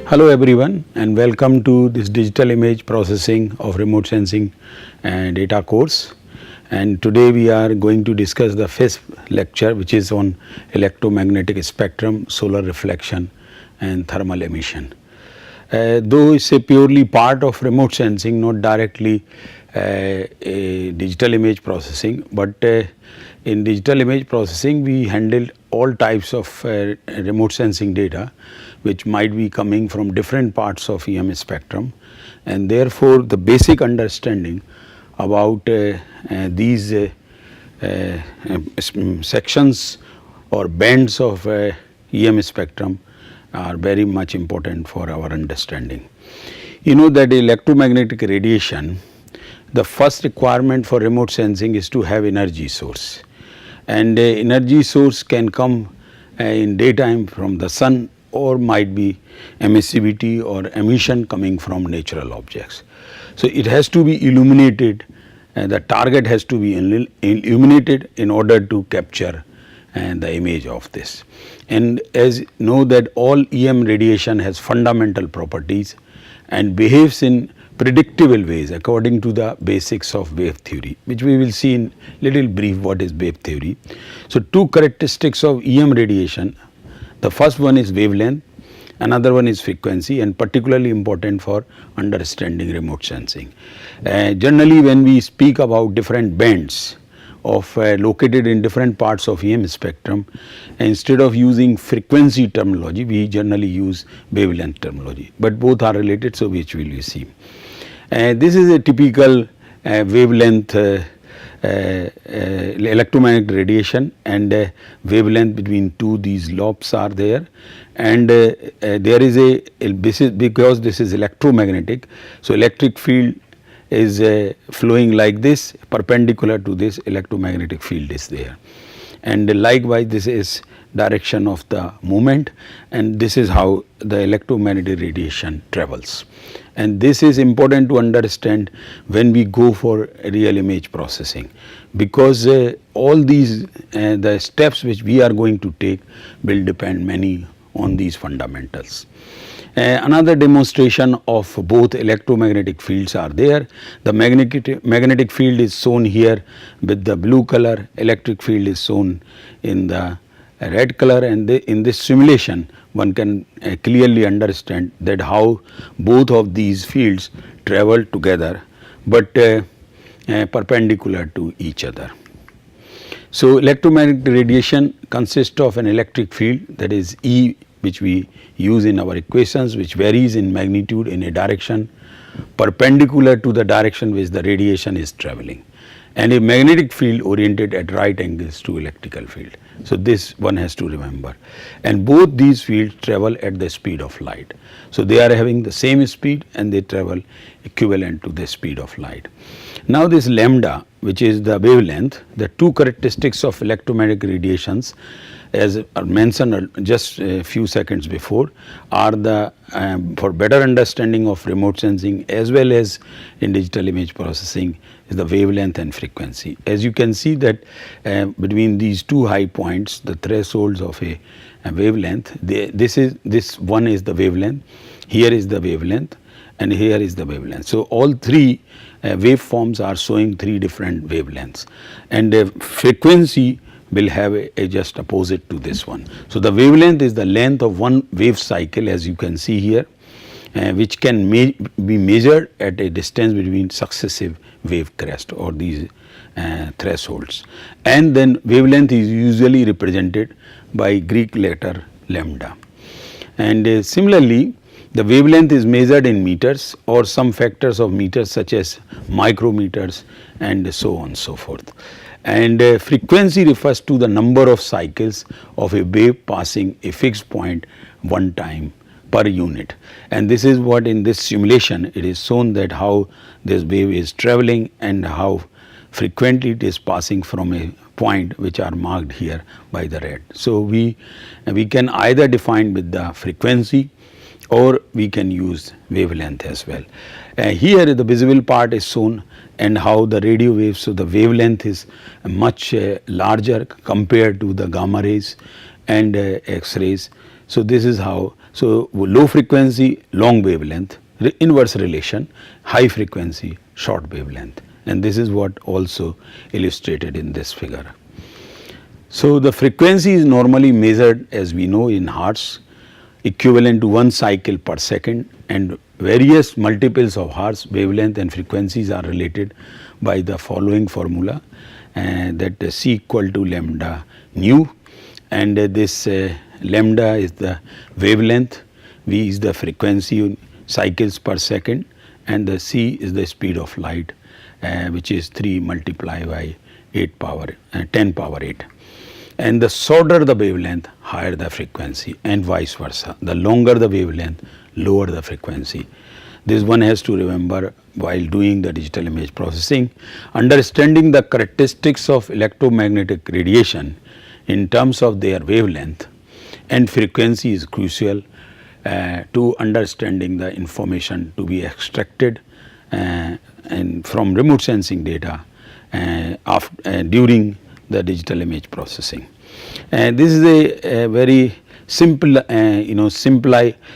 Hello everyone and welcome to this digital image processing of remote sensing data course, and today we are going to discuss the fifth lecture, which is on electromagnetic spectrum, solar reflection and thermal emission. Though it's a purely part of remote sensing, not directly a digital image processing, but in digital image processing we handle all types of remote sensing data which might be coming from different parts of EM spectrum, and therefore the basic understanding about these sections or bands of EM spectrum are very much important for our understanding. You know that electromagnetic radiation, the first requirement for remote sensing is to have energy source, and energy source can come in daytime from the sun, or might be emissivity or emission coming from natural objects. So it has to be illuminated, the target has to be illuminated in order to capture the image of this. And as you know that all EM radiation has fundamental properties and behaves in predictable ways according to the basics of wave theory, which we will see in little brief what is wave theory. So two characteristics of EM radiation: the first one is wavelength, another one is frequency, and particularly important for understanding remote sensing. Generally when we speak about different bands of located in different parts of EM spectrum, instead of using frequency terminology we generally use wavelength terminology, but both are related, so which will you see. This is a typical wavelength electromagnetic radiation, and wavelength between two these lobes are there, and there is because this is electromagnetic, so electric field is flowing like this, perpendicular to this electromagnetic field is there, and likewise this is direction of the movement, and this is how the electromagnetic radiation travels. And this is important to understand when we go for real image processing, because all these the steps which we are going to take will depend many on these fundamentals. Another demonstration of both electromagnetic fields are there. The magnetic field is shown here with the blue color, electric field is shown in the red color, and in this simulation one can clearly understand that how both of these fields travel together, but perpendicular to each other. So electromagnetic radiation consists of an electric field, that is E, which we use in our equations, which varies in magnitude in a direction perpendicular to the direction which the radiation is traveling, and a magnetic field oriented at right angles to electrical field. So this one has to remember, and both these fields travel at the speed of light. So they are having the same speed and they travel equivalent to the speed of light. Now this lambda, which is the wavelength, the two characteristics of electromagnetic radiations as are mentioned just a few seconds before are the for better understanding of remote sensing as well as in digital image processing is the wavelength and frequency. As you can see that between these two high points, the thresholds of a wavelength, this one is the wavelength, here is the wavelength, and here is the wavelength. So all three waveforms are showing three different wavelengths, and frequency will have a just opposite to this one. So the wavelength is the length of one wave cycle, as you can see here, which can be measured at a distance between successive wave crest or these thresholds, and then wavelength is usually represented by Greek letter lambda. And similarly the wavelength is measured in meters or some factors of meters such as micrometers and so on and so forth. And frequency refers to the number of cycles of a wave passing a fixed point one time per unit, and this is what in this simulation it is shown that how this wave is traveling and how frequently it is passing from a point which are marked here by the red. So we can either define with the frequency or we can use wavelength as well. Here the visible part is shown and how the radio waves, so the wavelength is much larger compared to the gamma rays and X-rays. So this is how, so low frequency long wavelength, inverse relation, high frequency short wavelength, and this is what also illustrated in this figure. So the frequency is normally measured, as we know, in hertz, equivalent to 1 cycle per second, and various multiples of hertz wavelength and frequencies are related by the following formula, that C equal to lambda nu, and this lambda is the wavelength, V is the frequency cycles per second, and the C is the speed of light, which is 3 multiplied by 8 power 10 power 8. And the shorter the wavelength, higher the frequency, and vice versa. The longer the wavelength, lower the frequency. This one has to remember while doing the digital image processing. Understanding the characteristics of electromagnetic radiation in terms of their wavelength and frequency is crucial to understanding the information to be extracted and from remote sensing data during the digital image processing. This is a very simple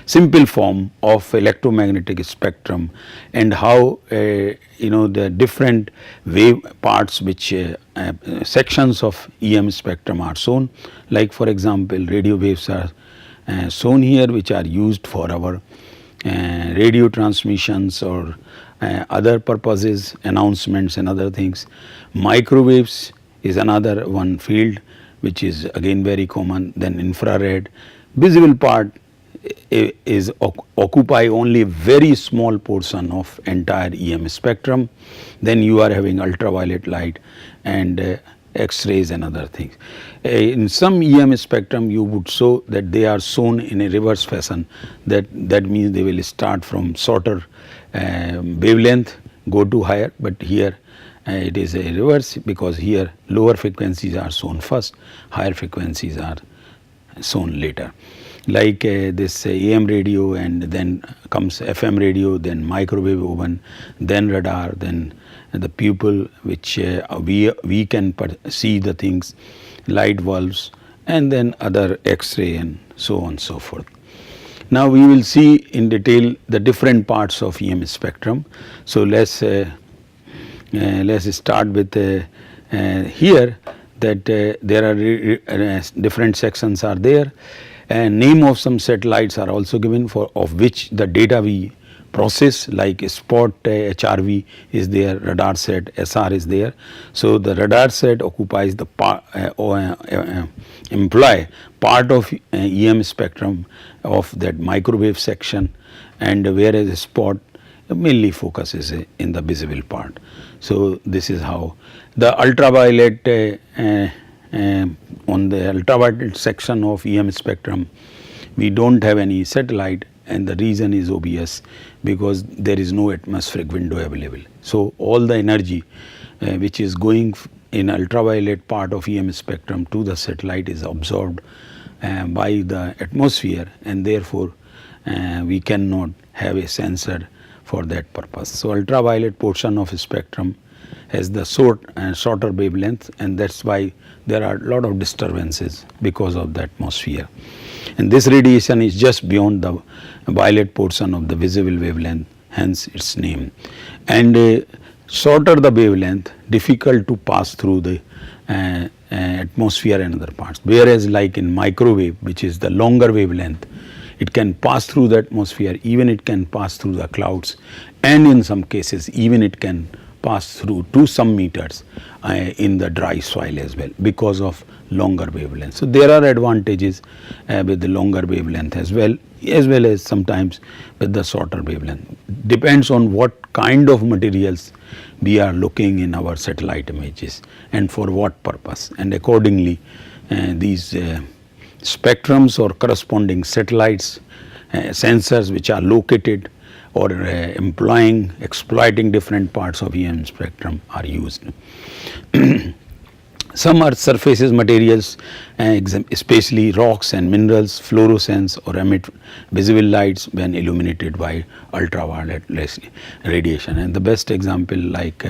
simple form of electromagnetic spectrum, and how the different wave parts which sections of EM spectrum are shown, like for example radio waves are shown here, which are used for our radio transmissions or other purposes, announcements and other things. Microwaves is another one field which is again very common. Then infrared. Visible part is occupy only very small portion of entire EM spectrum. Then you are having ultraviolet light and X-rays and other things. In some EM spectrum you would show that they are shown in a reverse fashion, that means they will start from shorter wavelength, go to higher, but here it is a reverse, because here lower frequencies are shown first, higher frequencies are shown later. Like this AM radio, and then comes FM radio, then microwave oven, then radar, then the pupil which we can see the things, light bulbs, and then other X-ray and so on and so forth. Now we will see in detail the different parts of EM spectrum. So let's start with here, that there are different sections are there, and name of some satellites are also given, for of which the data we process, like spot HRV is there, radar set SR is there. So the radar set occupies the imply part of EM spectrum of that microwave section, and whereas spot mainly focuses in the visible part. So this is how the ultraviolet on the ultraviolet section of EM spectrum, we don't have any satellite, and the reason is obvious, because there is no atmospheric window available. So all the energy which is going in ultraviolet part of EM spectrum to the satellite is absorbed by the atmosphere, and therefore we cannot have a sensor for that purpose. So ultraviolet portion of spectrum has the shorter wavelength, and that's why there are a lot of disturbances because of the atmosphere. And this radiation is just beyond the violet portion of the visible wavelength, hence its name. And shorter the wavelength, difficult to pass through the atmosphere and other parts. Whereas like in microwave, which is the longer wavelength, it can pass through the atmosphere, even it can pass through the clouds, and in some cases even it can pass through to some meters in the dry soil as well, because of longer wavelength. So there are advantages with the longer wavelength as well as sometimes with the shorter wavelength. Depends on what kind of materials we are looking in our satellite images and for what purpose, and accordingly these spectrums or corresponding satellites, sensors which are located or exploiting different parts of EM spectrum are used. Some are surfaces materials, especially rocks and minerals, fluorescence or emit visible lights when illuminated by ultraviolet radiation. And the best example, like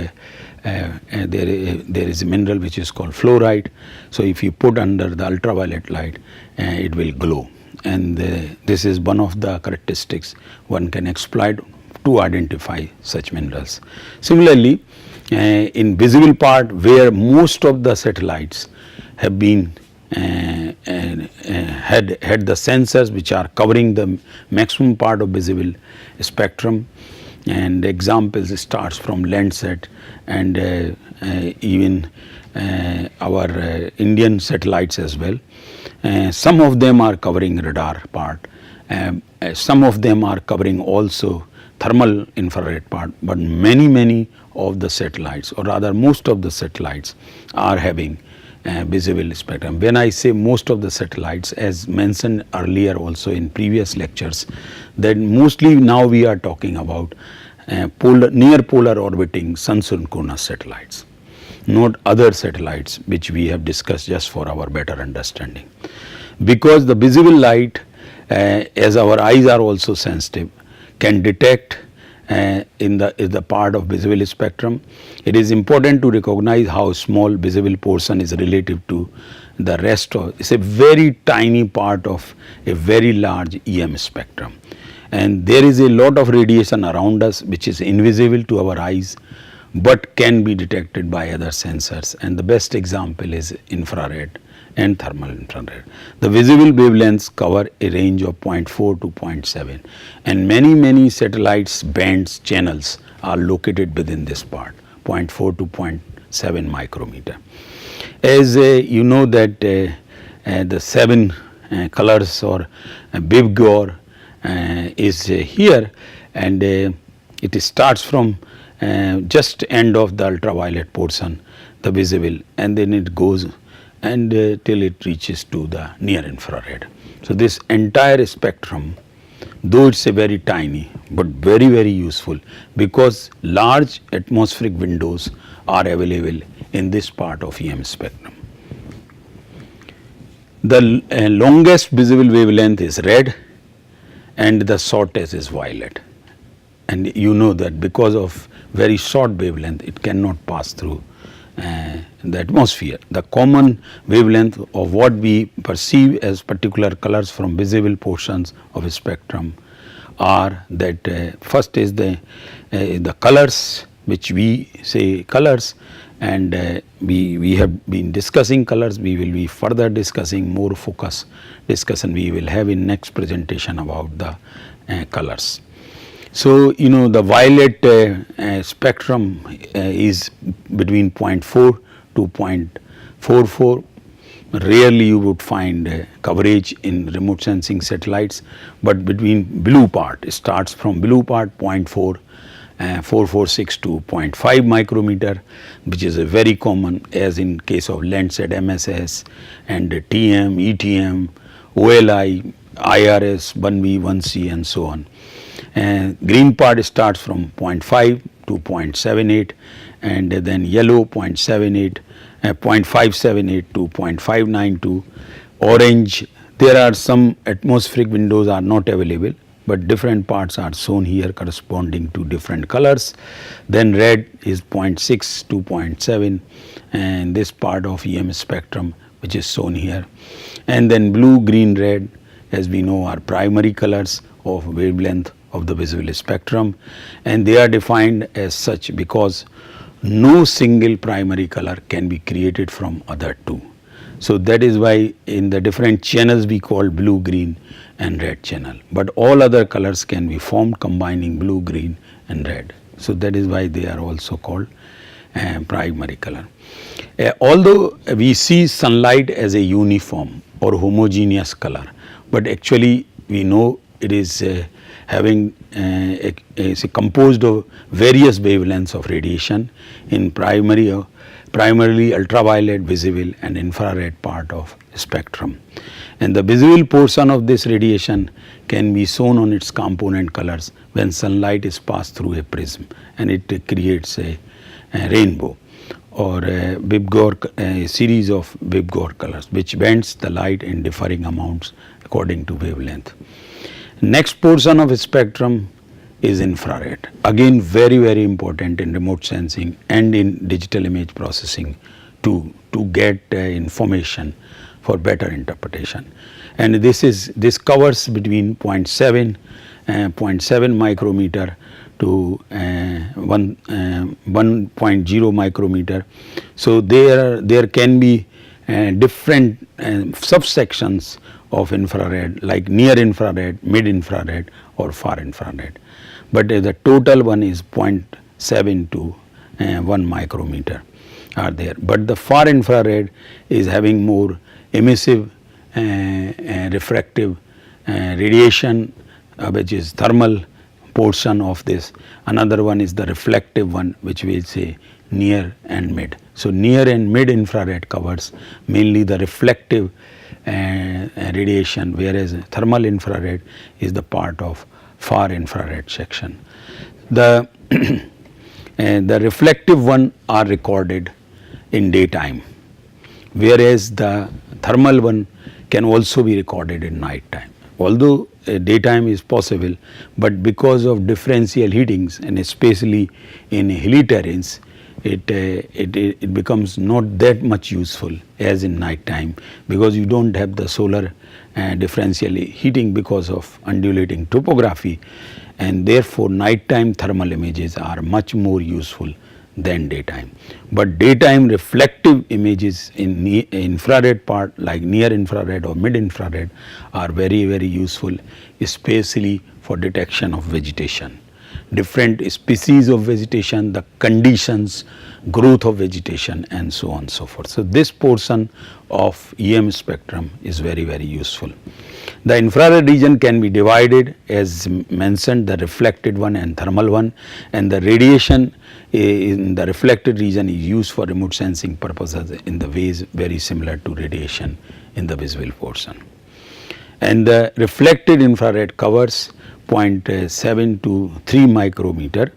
there is a mineral which is called fluorite. So if you put under the ultraviolet light, it will glow. and this is one of the characteristics one can exploit to identify such minerals. Similarly, in visible part where most of the satellites have been had the sensors which are covering the maximum part of visible spectrum, and examples starts from Landsat and even our Indian satellites as well. Some of them are covering radar part, some of them are covering also thermal infrared part, but many of the satellites, or rather most of the satellites, are having visible spectrum. When I say most of the satellites, as mentioned earlier also in previous lectures, that mostly now we are talking about near polar orbiting sun synchronous satellites, not other satellites which we have discussed just for our better understanding. Because the visible light, as our eyes are also sensitive, can detect in the part of visible spectrum. It is important to recognize how small visible portion is relative to the rest of, it's a very tiny part of a very large EM spectrum, and there is a lot of radiation around us which is invisible to our eyes but can be detected by other sensors, and the best example is infrared and thermal infrared. The visible wavelengths cover a range of 0.4 to 0.7, and many satellites bands channels are located within this part, 0.4 to 0.7 micrometer. As you know that the 7 colors or Bibgor is here, and it starts from just end of the ultraviolet portion, the visible, and then it goes and till it reaches to the near infrared. So this entire spectrum, though it's a very tiny but very useful, because large atmospheric windows are available in this part of EM spectrum. The longest visible wavelength is red and the shortest is violet, and you know that because of very short wavelength it cannot pass through the atmosphere. The common wavelength of what we perceive as particular colors from visible portions of a spectrum are that first is the colors, which we say colors, and we have been discussing colors. We will be further discussing, more focus discussion we will have in next presentation about the colors. So, you know, the violet spectrum is between 0.4 to 0.44. Rarely you would find coverage in remote sensing satellites, but between blue part, it starts from blue part 0.4, 446 to 0.5 micrometer, which is a very common, as in case of Landsat MSS and TM, ETM, OLI, IRS, 1V, 1C and so on. Green part starts from 0.5 to 0.78, and then yellow 0.78, 0.578 to 0.592. Orange, there are some atmospheric windows are not available, but different parts are shown here corresponding to different colors. Then red is 0.6 to 0.7, and this part of EM spectrum which is shown here. And then blue, green, red, as we know, are primary colors of wavelength of the visible spectrum, and they are defined as such because no single primary color can be created from other two. So that is why in the different channels we call blue, green and red channel, but all other colors can be formed combining blue, green and red. So that is why they are also called primary color. Although we see sunlight as a uniform or homogeneous color, but actually we know it is having is composed of various wavelengths of radiation in primarily ultraviolet, visible and infrared part of spectrum. And the visible portion of this radiation can be shown on its component colors when sunlight is passed through a prism, and it creates a rainbow or a series of Bibgor colors which bends the light in differing amounts according to wavelength. Next portion of spectrum is infrared. Again very important in remote sensing and in digital image processing to get information for better interpretation. And this covers between 0.7 micrometer to 1.0 micrometer. So there can be different subsections of infrared, like near infrared, mid infrared, or far infrared. But the total one is 0.7 to 1 micrometer are there. But the far infrared is having more emissive, refractive radiation, which is thermal portion of this. Another one is the reflective one, which we will say near and mid. So near and mid infrared covers mainly the reflective radiation, whereas thermal infrared is the part of far infrared section. The the reflective one are recorded in daytime, whereas the thermal one can also be recorded in night time. Although daytime is possible, but because of differential heatings and especially in hilly terrains, it becomes not that much useful as in night time, because you don't have the solar differential heating because of undulating topography, and therefore nighttime thermal images are much more useful than daytime. But daytime reflective images in infrared part, like near infrared or mid infrared, are very useful, especially for detection of vegetation, different species of vegetation, the conditions, growth of vegetation, and so on and so forth. So this portion of EM spectrum is very useful. The infrared region can be divided, as mentioned, the reflected one and thermal one, and the radiation in the reflected region is used for remote sensing purposes in the ways very similar to radiation in the visible portion. And the reflected infrared covers 0.7 to 3 micrometer,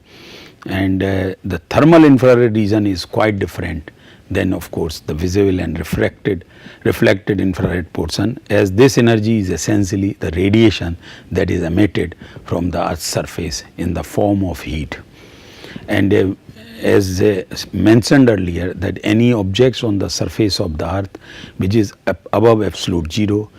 and the thermal infrared region is quite different than, of course, the visible and reflected infrared portion, as this energy is essentially the radiation that is emitted from the Earth's surface in the form of heat. And as mentioned earlier, that any objects on the surface of the Earth which is above absolute zero,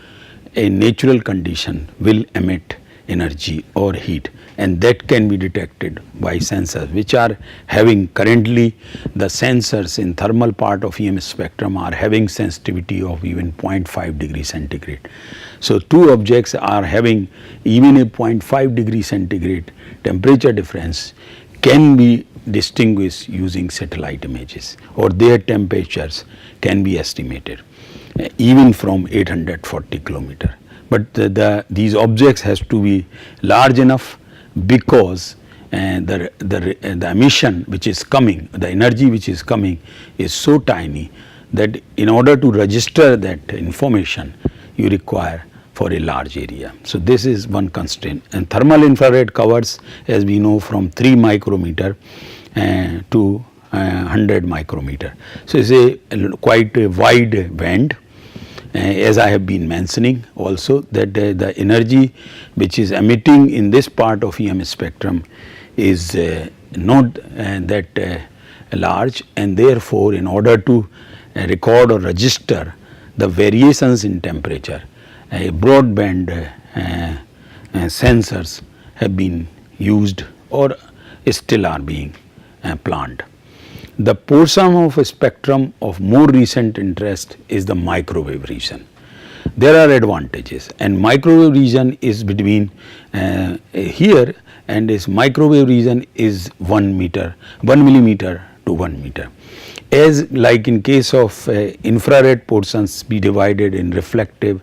a natural condition will emit energy or heat, and that can be detected by sensors, which are having currently, the sensors in thermal part of EM spectrum are having sensitivity of even 0.5 degree centigrade. So two objects are having even a 0.5 degree centigrade temperature difference can be distinguished using satellite images, or their temperatures can be estimated even from 840 kilometer. But these objects has to be large enough, because the emission which is coming, the energy which is coming is so tiny that in order to register that information you require for a large area. So this is one constraint. And thermal infrared covers, as we know, from 3 micrometer to 100 micrometer. So it's quite a wide band. As I have been mentioning also, that the energy which is emitting in this part of EM spectrum is not that large, and therefore in order to record or register the variations in temperature, broadband sensors have been used or still are being planned. The portion of a spectrum of more recent interest is the microwave region. There are advantages, and microwave region is between here, and this microwave region is 1 millimeter to 1 meter. As like in case of infrared portions be divided in reflective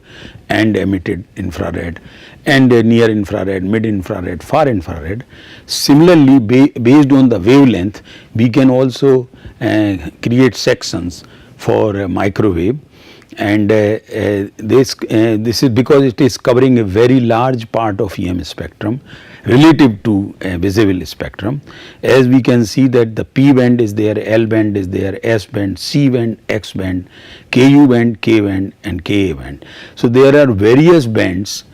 and emitted infrared, and near infrared, mid infrared, far infrared. Similarly, based on the wavelength, we can also create sections for microwave, and this is because it is covering a very large part of EM spectrum relative to visible spectrum. As we can see that the P band is there, L band is there, S band, C band, X band, KU band, K band, and KA band. So there are various bands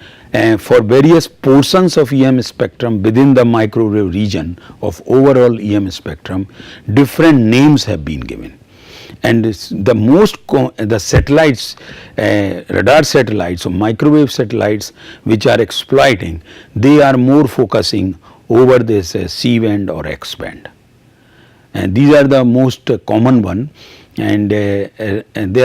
for various portions of EM spectrum within the microwave region of overall EM spectrum. Different names have been given, and the satellites, radar satellites or microwave satellites which are exploiting, they are more focusing over this C-band or X-band, and these are the most common one. And there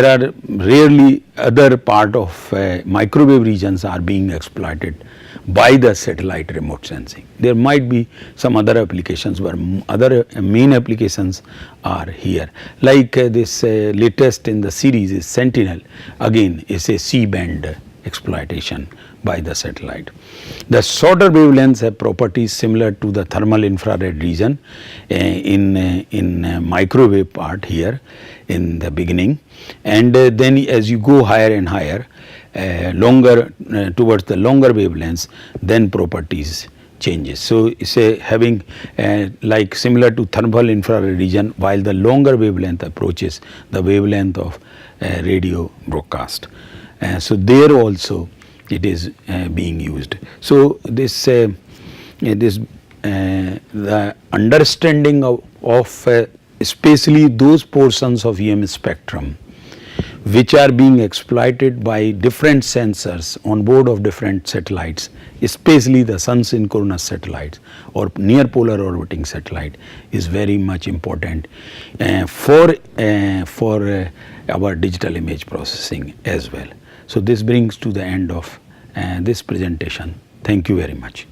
are rarely other part of microwave regions are being exploited by the satellite remote sensing. There might be some other applications, but other main applications are here. Like this latest in the series is Sentinel, again is a C-band exploitation by the satellite. The shorter wavelengths have properties similar to the thermal infrared region in microwave part here in the beginning, and then as you go higher and higher, longer towards the longer wavelengths, then properties changes. So it's having like similar to thermal infrared region, while the longer wavelength approaches the wavelength of radio broadcast. So there also it is being used. So this the understanding of especially those portions of EM spectrum which are being exploited by different sensors on board of different satellites, especially the sun synchronous satellites or near polar orbiting satellite, is very much important for our digital image processing as well. So this brings to the end of this presentation. Thank you very much.